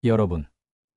여러분,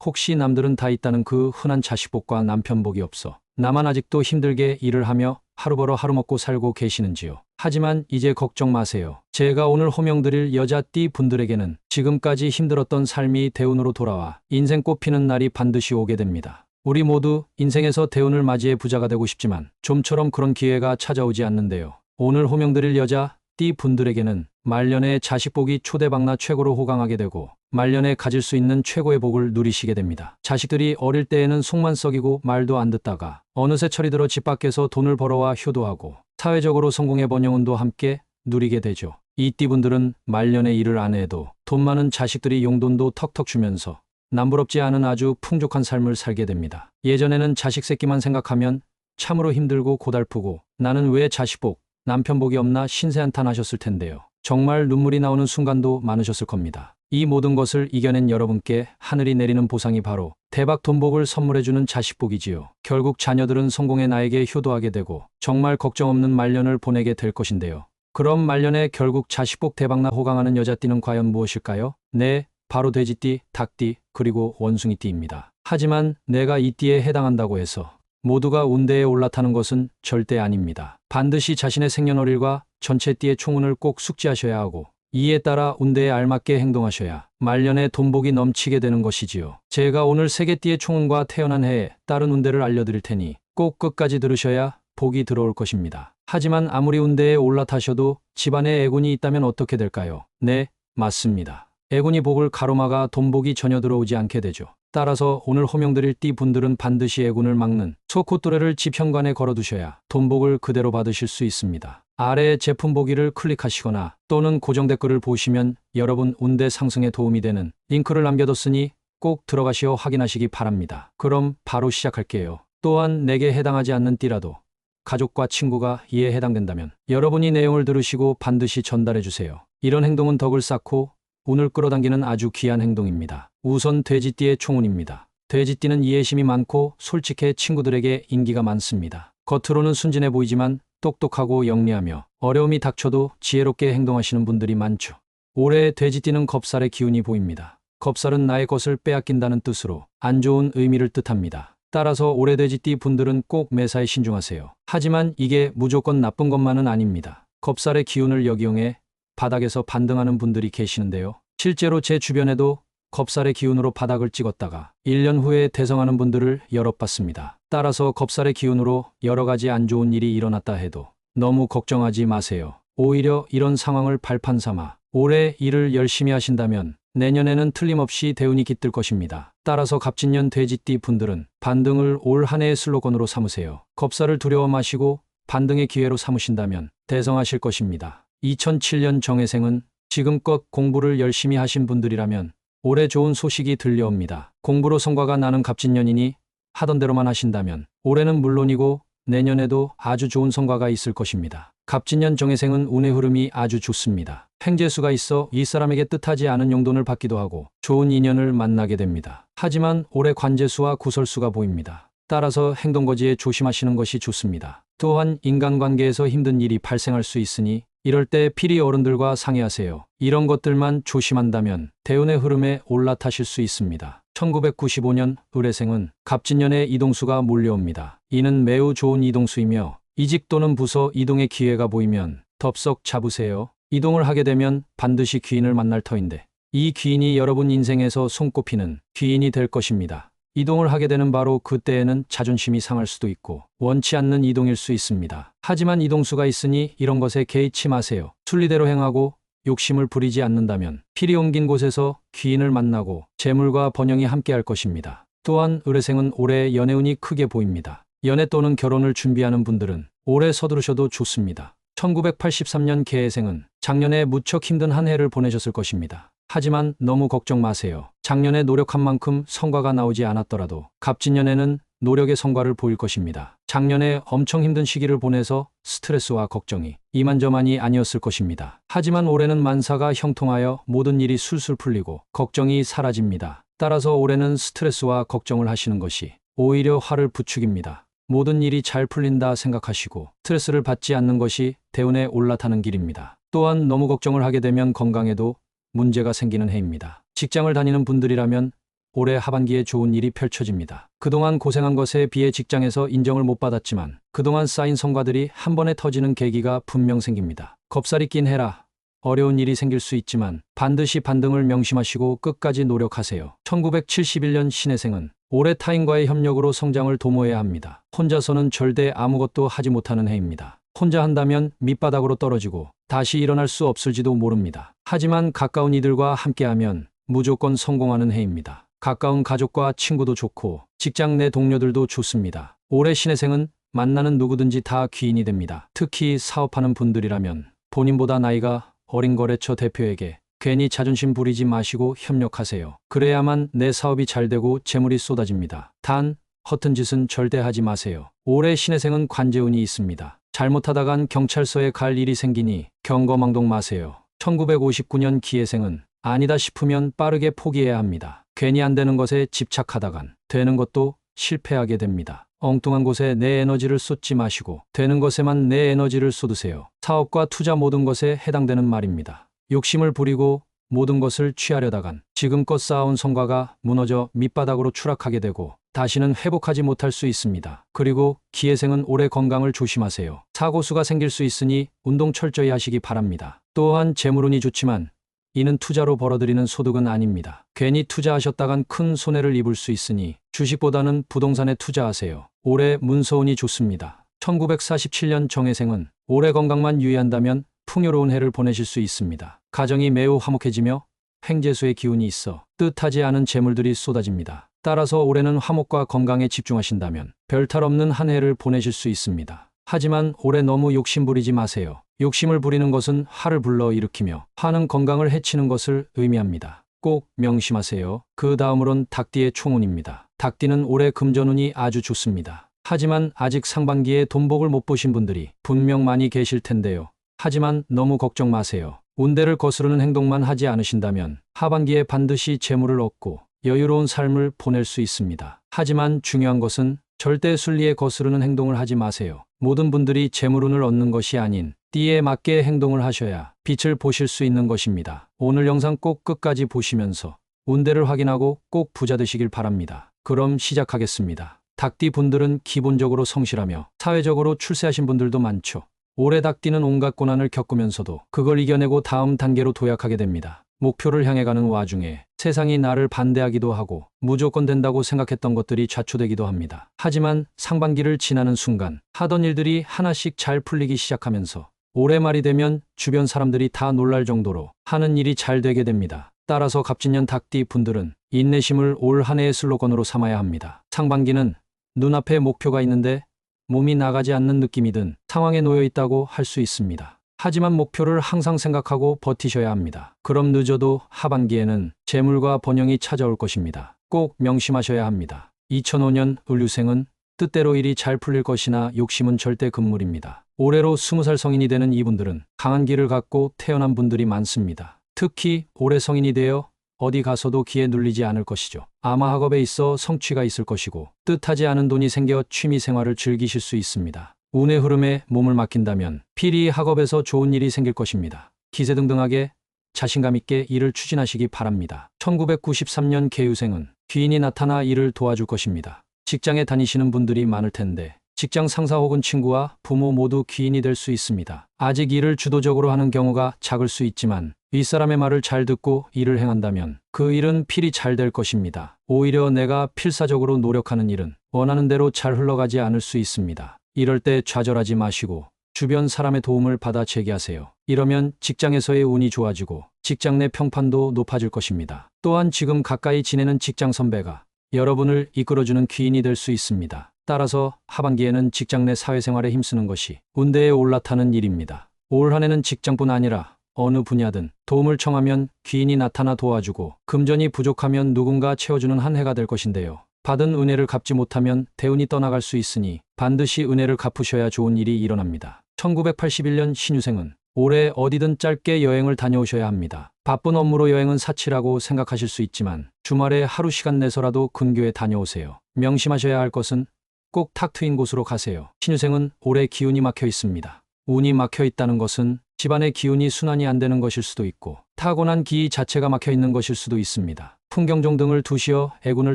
혹시 남들은 다 있다는 그 흔한 자식복과 남편복이 없어 나만 아직도 힘들게 일을 하며 하루 벌어 하루 먹고 살고 계시는지요? 하지만 이제 걱정 마세요. 제가 오늘 호명드릴 여자띠 분들에게는 지금까지 힘들었던 삶이 대운으로 돌아와 인생 꽃피는 날이 반드시 오게 됩니다. 우리 모두 인생에서 대운을 맞이해 부자가 되고 싶지만 좀처럼 그런 기회가 찾아오지 않는데요. 오늘 호명드릴 여자띠 분들에게는 말년에 자식복이 초대박나 최고로 호강하게 되고 말년에 가질 수 있는 최고의 복을 누리시게 됩니다. 자식들이 어릴 때에는 속만 썩이고 말도 안 듣다가 어느새 철이 들어 집 밖에서 돈을 벌어와 효도하고 사회적으로 성공의 번영운도 함께 누리게 되죠. 이 띠분들은 말년에 일을 안 해도 돈 많은 자식들이 용돈도 턱턱 주면서 남부럽지 않은 아주 풍족한 삶을 살게 됩니다. 예전에는 자식 새끼만 생각하면 참으로 힘들고 고달프고 나는 왜 자식복, 남편복이 없나 신세한탄하셨을 텐데요. 정말 눈물이 나오는 순간도 많으셨을 겁니다. 이 모든 것을 이겨낸 여러분께 하늘이 내리는 보상이 바로 대박 돈복을 선물해주는 자식복이지요. 결국 자녀들은 성공의 나에게 효도하게 되고 정말 걱정 없는 말년을 보내게 될 것인데요. 그럼 말년에 결국 자식복 대박나 호강하는 여자띠는 과연 무엇일까요? 네, 바로 돼지띠, 닭띠, 그리고 원숭이띠입니다. 하지만 내가 이 띠에 해당한다고 해서 모두가 운대에 올라타는 것은 절대 아닙니다. 반드시 자신의 생년월일과 전체 띠의 총운을 꼭 숙지하셔야 하고 이에 따라 운대에 알맞게 행동하셔야 말년에 돈복이 넘치게 되는 것이지요. 제가 오늘 세 개 띠의 총운과 태어난 해에 따른 운대를 알려드릴 테니 꼭 끝까지 들으셔야 복이 들어올 것입니다. 하지만 아무리 운대에 올라타셔도 집안에 애군이 있다면 어떻게 될까요? 네, 맞습니다. 애군이 복을 가로막아 돈복이 전혀 들어오지 않게 되죠. 따라서 오늘 호명드릴 띠 분들은 반드시 애군을 막는 소콧도레를 집 현관에 걸어두셔야 돈복을 그대로 받으실 수 있습니다. 아래 제품 보기를 클릭하시거나 또는 고정 댓글을 보시면 여러분 운대 상승에 도움이 되는 링크를 남겨뒀으니 꼭 들어가시어 확인하시기 바랍니다. 그럼 바로 시작할게요. 또한 내게 해당하지 않는 띠라도 가족과 친구가 이에 해당된다면 여러분이 내용을 들으시고 반드시 전달해주세요. 이런 행동은 덕을 쌓고 운을 끌어당기는 아주 귀한 행동입니다. 우선 돼지띠의 총운입니다. 돼지띠는 이해심이 많고 솔직해 친구들에게 인기가 많습니다. 겉으로는 순진해 보이지만 똑똑하고 영리하며 어려움이 닥쳐도 지혜롭게 행동하시는 분들이 많죠. 올해 돼지띠는 겁살의 기운이 보입니다. 겁살은 나의 것을 빼앗긴다는 뜻으로 안 좋은 의미를 뜻합니다. 따라서 올해 돼지띠 분들은 꼭 매사에 신중하세요. 하지만 이게 무조건 나쁜 것만은 아닙니다. 겁살의 기운을 역이용해 바닥에서 반등하는 분들이 계시는데요. 실제로 제 주변에도 겁살의 기운으로 바닥을 찍었다가 1년 후에 대성하는 분들을 여럿 봤습니다. 따라서 겁살의 기운으로 여러 가지 안 좋은 일이 일어났다 해도 너무 걱정하지 마세요. 오히려 이런 상황을 발판 삼아 올해 일을 열심히 하신다면 내년에는 틀림없이 대운이 깃들 것입니다. 따라서 갑진년 돼지띠 분들은 반등을 올 한 해의 슬로건으로 삼으세요. 겁살을 두려워 마시고 반등의 기회로 삼으신다면 대성하실 것입니다. 2007년 정해생은 지금껏 공부를 열심히 하신 분들이라면 올해 좋은 소식이 들려옵니다. 공부로 성과가 나는 갑진년이니 하던 대로만 하신다면 올해는 물론이고 내년에도 아주 좋은 성과가 있을 것입니다. 갑진년 정해생은 운의 흐름이 아주 좋습니다. 횡재수가 있어 윗사람에게 뜻하지 않은 용돈을 받기도 하고 좋은 인연을 만나게 됩니다. 하지만 올해 관재수와 구설수가 보입니다. 따라서 행동거지에 조심하시는 것이 좋습니다. 또한 인간관계에서 힘든 일이 발생할 수 있으니 이럴 때 필히 어른들과 상의하세요. 이런 것들만 조심한다면 대운의 흐름에 올라타실 수 있습니다. 1995년 을해생은 갑진년에 이동수가 몰려옵니다. 이는 매우 좋은 이동수이며 이직 또는 부서 이동의 기회가 보이면 덥석 잡으세요. 이동을 하게 되면 반드시 귀인을 만날 터인데 이 귀인이 여러분 인생에서 손꼽히는 귀인이 될 것입니다. 이동을 하게 되는 바로 그때에는 자존심이 상할 수도 있고 원치 않는 이동일 수 있습니다. 하지만 이동수가 있으니 이런 것에 개의치 마세요. 순리대로 행하고 욕심을 부리지 않는다면 필히 옮긴 곳에서 귀인을 만나고 재물과 번영이 함께할 것입니다. 또한 을해생은 올해 연애운이 크게 보입니다. 연애 또는 결혼을 준비하는 분들은 올해 서두르셔도 좋습니다. 1983년 개해생은 작년에 무척 힘든 한 해를 보내셨을 것입니다. 하지만 너무 걱정 마세요. 작년에 노력한 만큼 성과가 나오지 않았더라도 갑진년에는 노력의 성과를 보일 것입니다. 작년에 엄청 힘든 시기를 보내서 스트레스와 걱정이 이만저만이 아니었을 것입니다. 하지만 올해는 만사가 형통하여 모든 일이 술술 풀리고 걱정이 사라집니다. 따라서 올해는 스트레스와 걱정을 하시는 것이 오히려 화를 부추깁니다. 모든 일이 잘 풀린다 생각하시고 스트레스를 받지 않는 것이 대운에 올라타는 길입니다. 또한 너무 걱정을 하게 되면 건강에도 문제가 생기는 해입니다. 직장을 다니는 분들이라면 올해 하반기에 좋은 일이 펼쳐집니다. 그동안 고생한 것에 비해 직장에서 인정을 못 받았지만 그동안 쌓인 성과들이 한 번에 터지는 계기가 분명 생깁니다. 겁살이 낀 해라. 어려운 일이 생길 수 있지만 반드시 반등을 명심하시고 끝까지 노력하세요. 1971년 신해생은 올해 타인과의 협력으로 성장을 도모해야 합니다. 혼자서는 절대 아무것도 하지 못하는 해입니다. 혼자 한다면 밑바닥으로 떨어지고 다시 일어날 수 없을지도 모릅니다. 하지만 가까운 이들과 함께하면 무조건 성공하는 해입니다. 가까운 가족과 친구도 좋고 직장 내 동료들도 좋습니다. 올해 신해생은 만나는 누구든지 다 귀인이 됩니다. 특히 사업하는 분들이라면 본인보다 나이가 어린 거래처 대표에게 괜히 자존심 부리지 마시고 협력하세요. 그래야만 내 사업이 잘 되고 재물이 쏟아집니다. 단, 허튼 짓은 절대 하지 마세요. 올해 신해생은 관제운이 있습니다. 잘못하다간 경찰서에 갈 일이 생기니 경거망동 마세요. 1959년 기해생은 아니다 싶으면 빠르게 포기해야 합니다. 괜히 안 되는 것에 집착하다간 되는 것도 실패하게 됩니다. 엉뚱한 곳에 내 에너지를 쏟지 마시고 되는 것에만 내 에너지를 쏟으세요. 사업과 투자 모든 것에 해당되는 말입니다. 욕심을 부리고 모든 것을 취하려다간 지금껏 쌓아온 성과가 무너져 밑바닥으로 추락하게 되고 다시는 회복하지 못할 수 있습니다. 그리고 기해생은 올해 건강을 조심하세요. 사고수가 생길 수 있으니 운동 철저히 하시기 바랍니다. 또한 재물운이 좋지만 이는 투자로 벌어들이는 소득은 아닙니다. 괜히 투자하셨다간 큰 손해를 입을 수 있으니 주식보다는 부동산에 투자하세요. 올해 문서운이 좋습니다. 1947년 정해생은 올해 건강만 유의한다면 풍요로운 해를 보내실 수 있습니다. 가정이 매우 화목해지며 횡재수의 기운이 있어 뜻하지 않은 재물들이 쏟아집니다. 따라서 올해는 화목과 건강에 집중하신다면 별탈 없는 한 해를 보내실 수 있습니다. 하지만 올해 너무 욕심 부리지 마세요. 욕심을 부리는 것은 화를 불러일으키며 화는 건강을 해치는 것을 의미합니다. 꼭 명심하세요. 그 다음으론 닭띠의 총운입니다. 닭띠는 올해 금전운이 아주 좋습니다. 하지만 아직 상반기에 돈복을 못 보신 분들이 분명 많이 계실 텐데요. 하지만 너무 걱정 마세요. 운대를 거스르는 행동만 하지 않으신다면 하반기에 반드시 재물을 얻고 여유로운 삶을 보낼 수 있습니다. 하지만 중요한 것은 절대 순리에 거스르는 행동을 하지 마세요. 모든 분들이 재물운을 얻는 것이 아닌 띠에 맞게 행동을 하셔야 빛을 보실 수 있는 것입니다. 오늘 영상 꼭 끝까지 보시면서 운대를 확인하고 꼭 부자 되시길 바랍니다. 그럼 시작하겠습니다. 닭띠 분들은 기본적으로 성실하며 사회적으로 출세하신 분들도 많죠. 올해 닭띠는 온갖 고난을 겪으면서도 그걸 이겨내고 다음 단계로 도약하게 됩니다. 목표를 향해 가는 와중에 세상이 나를 반대하기도 하고 무조건 된다고 생각했던 것들이 좌초되기도 합니다. 하지만 상반기를 지나는 순간 하던 일들이 하나씩 잘 풀리기 시작하면서 올해 말이 되면 주변 사람들이 다 놀랄 정도로 하는 일이 잘 되게 됩니다. 따라서 갑진년 닭띠 분들은 인내심을 올 한 해의 슬로건으로 삼아야 합니다. 상반기는 눈앞에 목표가 있는데 몸이 나가지 않는 느낌이든 상황에 놓여 있다고 할 수 있습니다. 하지만 목표를 항상 생각하고 버티셔야 합니다. 그럼 늦어도 하반기에는 재물과 번영이 찾아올 것입니다. 꼭 명심하셔야 합니다. 2005년 을류생은 뜻대로 일이 잘 풀릴 것이나 욕심은 절대 금물입니다. 올해로 20살 성인이 되는 이분들은 강한 기를 갖고 태어난 분들이 많습니다. 특히 올해 성인이 되어 어디 가서도 기에 눌리지 않을 것이죠. 아마 학업에 있어 성취가 있을 것이고 뜻하지 않은 돈이 생겨 취미 생활을 즐기실 수 있습니다. 운의 흐름에 몸을 맡긴다면 필히 학업에서 좋은 일이 생길 것입니다. 기세등등하게 자신감 있게 일을 추진하시기 바랍니다. 1993년 개유생은 귀인이 나타나 일을 도와줄 것입니다. 직장에 다니시는 분들이 많을 텐데 직장 상사 혹은 친구와 부모 모두 귀인이 될 수 있습니다. 아직 일을 주도적으로 하는 경우가 작을 수 있지만 윗사람의 말을 잘 듣고 일을 행한다면 그 일은 필히 잘 될 것입니다. 오히려 내가 필사적으로 노력하는 일은 원하는 대로 잘 흘러가지 않을 수 있습니다. 이럴 때 좌절하지 마시고 주변 사람의 도움을 받아 재기하세요. 이러면 직장에서의 운이 좋아지고 직장 내 평판도 높아질 것입니다. 또한 지금 가까이 지내는 직장 선배가 여러분을 이끌어주는 귀인이 될 수 있습니다. 따라서 하반기에는 직장 내 사회생활에 힘쓰는 것이 운대에 올라타는 일입니다. 올 한 해는 직장뿐 아니라 어느 분야든 도움을 청하면 귀인이 나타나 도와주고 금전이 부족하면 누군가 채워주는 한 해가 될 것인데요. 받은 은혜를 갚지 못하면 대운이 떠나갈 수 있으니 반드시 은혜를 갚으셔야 좋은 일이 일어납니다. 1981년 신유생은 올해 어디든 짧게 여행을 다녀오셔야 합니다. 바쁜 업무로 여행은 사치라고 생각하실 수 있지만 주말에 하루 시간 내서라도 근교에 다녀오세요. 명심하셔야 할 것은 꼭 탁 트인 곳으로 가세요. 신유생은 올해 기운이 막혀 있습니다. 운이 막혀 있다는 것은 집안의 기운이 순환이 안 되는 것일 수도 있고 타고난 기 자체가 막혀 있는 것일 수도 있습니다. 풍경종 등을 두시어 애군을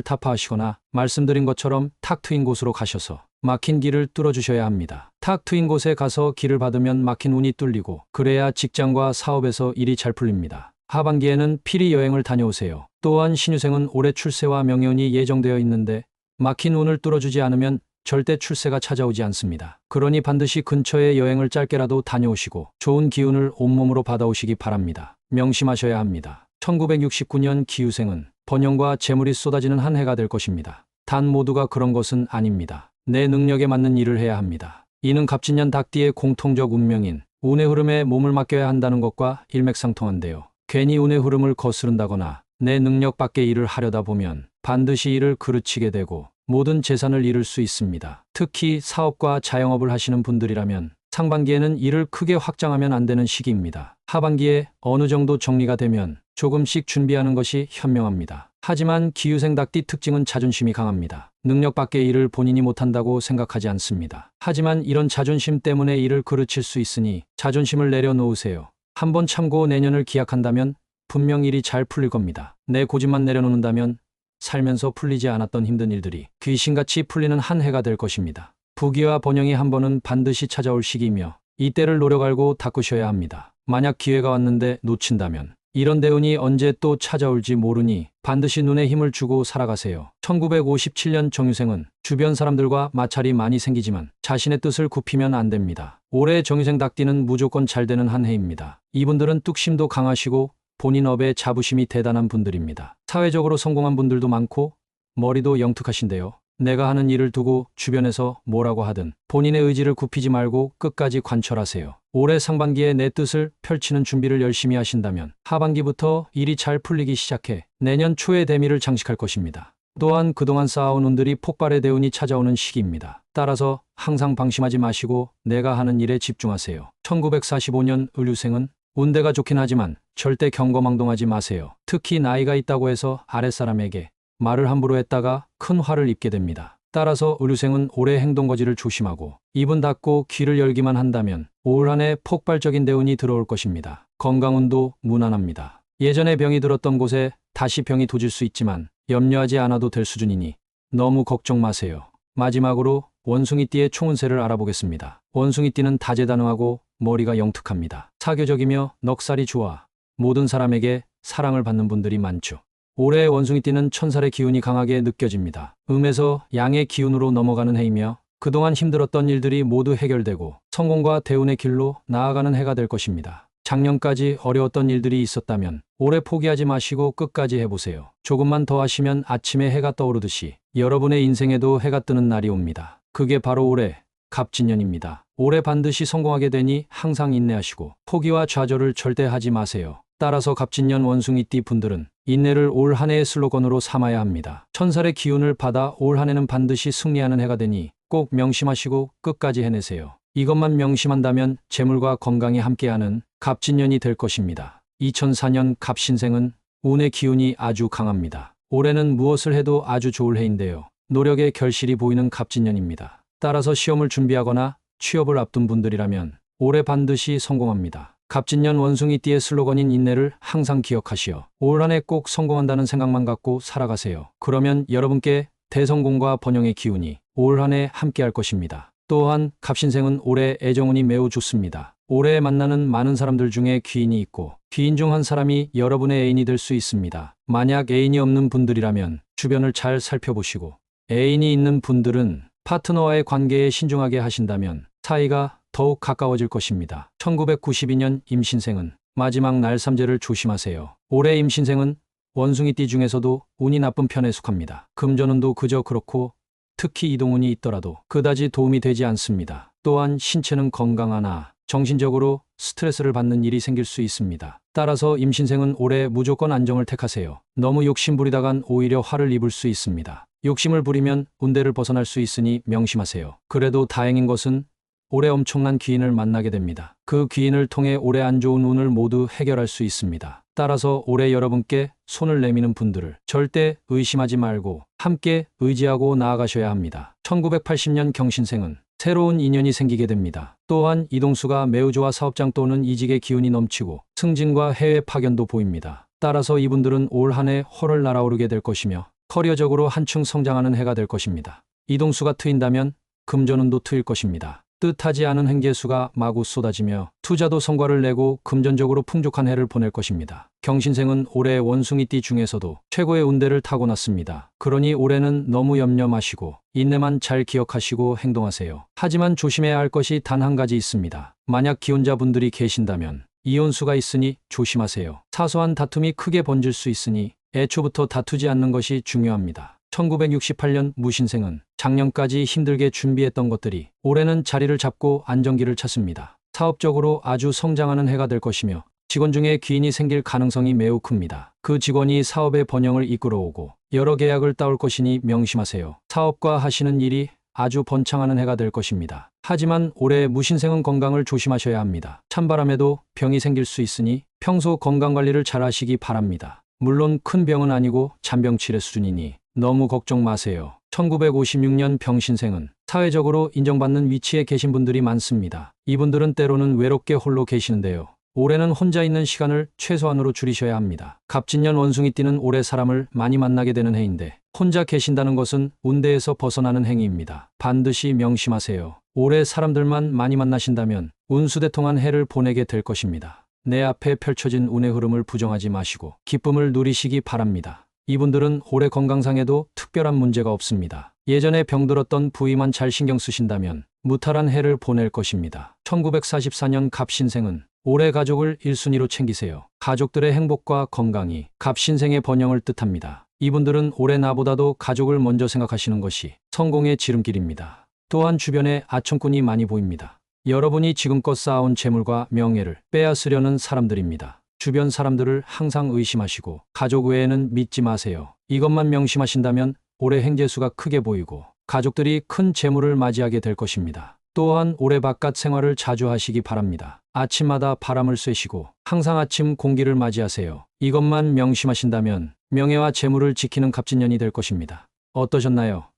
타파하시거나 말씀드린 것처럼 탁 트인 곳으로 가셔서 막힌 길을 뚫어주셔야 합니다. 탁 트인 곳에 가서 길을 받으면 막힌 운이 뚫리고 그래야 직장과 사업에서 일이 잘 풀립니다. 하반기에는 필히 여행을 다녀오세요. 또한 신유생은 올해 출세와 명예운이 예정되어 있는데 막힌 운을 뚫어주지 않으면 절대 출세가 찾아오지 않습니다. 그러니 반드시 근처에 여행을 짧게라도 다녀오시고 좋은 기운을 온몸으로 받아오시기 바랍니다. 명심하셔야 합니다. 1969년 기유생은 번영과 재물이 쏟아지는 한 해가 될 것입니다. 단 모두가 그런 것은 아닙니다. 내 능력에 맞는 일을 해야 합니다. 이는 갑진년 닭띠의 공통적 운명인 운의 흐름에 몸을 맡겨야 한다는 것과 일맥상통한데요. 괜히 운의 흐름을 거스른다거나 내 능력 밖의 일을 하려다 보면 반드시 일을 그르치게 되고 모든 재산을 잃을 수 있습니다. 특히 사업과 자영업을 하시는 분들이라면 상반기에는 일을 크게 확장하면 안 되는 시기입니다. 하반기에 어느 정도 정리가 되면 조금씩 준비하는 것이 현명합니다. 하지만 기유생 닭띠 특징은 자존심이 강합니다. 능력 밖의 일을 본인이 못한다고 생각하지 않습니다. 하지만 이런 자존심 때문에 일을 그르칠 수 있으니 자존심을 내려놓으세요. 한번 참고 내년을 기약한다면 분명 일이 잘 풀릴 겁니다. 내 고집만 내려놓는다면 살면서 풀리지 않았던 힘든 일들이 귀신같이 풀리는 한 해가 될 것입니다. 부귀와 번영이 한 번은 반드시 찾아올 시기이며 이때를 노력 알고 닦으셔야 합니다. 만약 기회가 왔는데 놓친다면 이런 대운이 언제 또 찾아올지 모르니 반드시 눈에 힘을 주고 살아가세요. 1957년 정유생은 주변 사람들과 마찰이 많이 생기지만 자신의 뜻을 굽히면 안 됩니다. 올해 정유생 닭띠는 무조건 잘 되는 한 해입니다. 이분들은 뚝심도 강하시고 본인 업에 자부심이 대단한 분들입니다. 사회적으로 성공한 분들도 많고 머리도 영특하신데요. 내가 하는 일을 두고 주변에서 뭐라고 하든 본인의 의지를 굽히지 말고 끝까지 관철하세요. 올해 상반기에 내 뜻을 펼치는 준비를 열심히 하신다면 하반기부터 일이 잘 풀리기 시작해 내년 초에 대미를 장식할 것입니다. 또한 그동안 쌓아온 운들이 폭발의 대운이 찾아오는 시기입니다. 따라서 항상 방심하지 마시고 내가 하는 일에 집중하세요. 1945년 을유생은 운대가 좋긴 하지만 절대 경거망동하지 마세요. 특히 나이가 있다고 해서 아랫사람에게 말을 함부로 했다가 큰 화를 입게 됩니다. 따라서 을유생은 올해 행동거지를 조심하고 입은 닫고 귀를 열기만 한다면 올 한 해 폭발적인 대운이 들어올 것입니다. 건강운도 무난합니다. 예전에 병이 들었던 곳에 다시 병이 도질 수 있지만 염려하지 않아도 될 수준이니 너무 걱정 마세요. 마지막으로 원숭이띠의 총운세를 알아보겠습니다. 원숭이띠는 다재다능하고 머리가 영특합니다. 사교적이며 넉살이 좋아 모든 사람에게 사랑을 받는 분들이 많죠. 올해 원숭이띠는 천살의 기운이 강하게 느껴집니다. 음에서 양의 기운으로 넘어가는 해이며 그동안 힘들었던 일들이 모두 해결되고 성공과 대운의 길로 나아가는 해가 될 것입니다. 작년까지 어려웠던 일들이 있었다면 올해 포기하지 마시고 끝까지 해보세요. 조금만 더 하시면 아침에 해가 떠오르듯이 여러분의 인생에도 해가 뜨는 날이 옵니다. 그게 바로 올해 갑진년입니다. 올해 반드시 성공하게 되니 항상 인내하시고 포기와 좌절을 절대 하지 마세요. 따라서 갑진년 원숭이띠 분들은 인내를 올 한 해의 슬로건으로 삼아야 합니다. 천살의 기운을 받아 올 한 해는 반드시 승리하는 해가 되니 꼭 명심하시고 끝까지 해내세요. 이것만 명심한다면 재물과 건강이 함께하는 갑진년이 될 것입니다. 2004년 갑신생은 운의 기운이 아주 강합니다. 올해는 무엇을 해도 아주 좋을 해인데요. 노력의 결실이 보이는 갑진년입니다. 따라서 시험을 준비하거나 취업을 앞둔 분들이라면 올해 반드시 성공합니다. 갑진년 원숭이띠의 슬로건인 인내를 항상 기억하시어 올 한 해 꼭 성공한다는 생각만 갖고 살아가세요. 그러면 여러분께 대성공과 번영의 기운이 올 한 해 함께할 것입니다. 또한 갑신생은 올해 애정운이 매우 좋습니다. 올해 만나는 많은 사람들 중에 귀인이 있고 귀인 중 한 사람이 여러분의 애인이 될 수 있습니다. 만약 애인이 없는 분들이라면 주변을 잘 살펴보시고 애인이 있는 분들은 파트너와의 관계에 신중하게 하신다면 사이가 더욱 가까워질 것입니다. 1992년 임신생은 마지막 날삼재를 조심하세요. 올해 임신생은 원숭이띠 중에서도 운이 나쁜 편에 속합니다. 금전운도 그저 그렇고 특히 이동운이 있더라도 그다지 도움이 되지 않습니다. 또한 신체는 건강하나 정신적으로 스트레스를 받는 일이 생길 수 있습니다. 따라서 임신생은 올해 무조건 안정을 택하세요. 너무 욕심부리다간 오히려 화를 입을 수 있습니다. 욕심을 부리면 운대를 벗어날 수 있으니 명심하세요. 그래도 다행인 것은 올해 엄청난 귀인을 만나게 됩니다. 그 귀인을 통해 올해 안 좋은 운을 모두 해결할 수 있습니다. 따라서 올해 여러분께 손을 내미는 분들을 절대 의심하지 말고 함께 의지하고 나아가셔야 합니다. 1980년 경신생은 새로운 인연이 생기게 됩니다. 또한 이동수가 매우 좋아 사업장 또는 이직의 기운이 넘치고 승진과 해외 파견도 보입니다. 따라서 이분들은 올 한 해 훨훨 날아오르게 될 것이며 커리어적으로 한층 성장하는 해가 될 것입니다. 이동수가 트인다면 금전운도 트일 것입니다. 뜻하지 않은 행재수가 마구 쏟아지며 투자도 성과를 내고 금전적으로 풍족한 해를 보낼 것입니다. 경신생은 올해 원숭이띠 중에서도 최고의 운대를 타고났습니다. 그러니 올해는 너무 염려 마시고 인내만 잘 기억하시고 행동하세요. 하지만 조심해야 할 것이 단 한 가지 있습니다. 만약 기혼자분들이 계신다면 이혼수가 있으니 조심하세요. 사소한 다툼이 크게 번질 수 있으니 애초부터 다투지 않는 것이 중요합니다. 1968년 무신생은 작년까지 힘들게 준비했던 것들이 올해는 자리를 잡고 안정기를 찾습니다. 사업적으로 아주 성장하는 해가 될 것이며 직원 중에 귀인이 생길 가능성이 매우 큽니다. 그 직원이 사업의 번영을 이끌어오고 여러 계약을 따올 것이니 명심하세요. 사업과 하시는 일이 아주 번창하는 해가 될 것입니다. 하지만 올해 무신생은 건강을 조심하셔야 합니다. 찬바람에도 병이 생길 수 있으니 평소 건강관리를 잘 하시기 바랍니다. 물론 큰 병은 아니고 잔병치레 수준이니 너무 걱정 마세요. 1956년 병신생은 사회적으로 인정받는 위치에 계신 분들이 많습니다. 이분들은 때로는 외롭게 홀로 계시는데요. 올해는 혼자 있는 시간을 최소한으로 줄이셔야 합니다. 갑진년 원숭이띠는 올해 사람을 많이 만나게 되는 해인데 혼자 계신다는 것은 운대에서 벗어나는 행위입니다. 반드시 명심하세요. 올해 사람들만 많이 만나신다면 운수대통한 해를 보내게 될 것입니다. 내 앞에 펼쳐진 운의 흐름을 부정하지 마시고 기쁨을 누리시기 바랍니다. 이분들은 올해 건강상에도 특별한 문제가 없습니다. 예전에 병들었던 부위만 잘 신경 쓰신다면 무탈한 해를 보낼 것입니다. 1944년 갑신생은 올해 가족을 1순위로 챙기세요. 가족들의 행복과 건강이 갑신생의 번영을 뜻합니다. 이분들은 올해 나보다도 가족을 먼저 생각하시는 것이 성공의 지름길입니다. 또한 주변에 아청꾼이 많이 보입니다. 여러분이 지금껏 쌓아온 재물과 명예를 빼앗으려는 사람들입니다. 주변 사람들을 항상 의심하시고 가족 외에는 믿지 마세요. 이것만 명심하신다면 올해 행재수가 크게 보이고 가족들이 큰 재물을 맞이하게 될 것입니다. 또한 올해 바깥 생활을 자주 하시기 바랍니다. 아침마다 바람을 쐬시고 항상 아침 공기를 맞이하세요. 이것만 명심하신다면 명예와 재물을 지키는 갑진년이 될 것입니다. 어떠셨나요?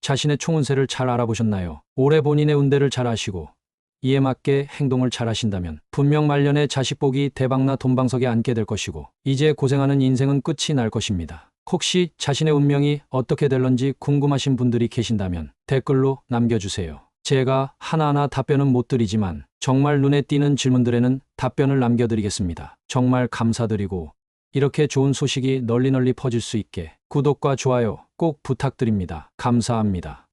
자신의 총운세를 잘 알아보셨나요? 올해 본인의 운대를 잘 아시고 이에 맞게 행동을 잘 하신다면 분명 말년에 자식복이 대박나 돈방석에 앉게 될 것이고 이제 고생하는 인생은 끝이 날 것입니다. 혹시 자신의 운명이 어떻게 될런지 궁금하신 분들이 계신다면 댓글로 남겨주세요. 제가 하나하나 답변은 못 드리지만 정말 눈에 띄는 질문들에는 답변을 남겨드리겠습니다. 정말 감사드리고 이렇게 좋은 소식이 널리 퍼질 수 있게 구독과 좋아요 꼭 부탁드립니다. 감사합니다.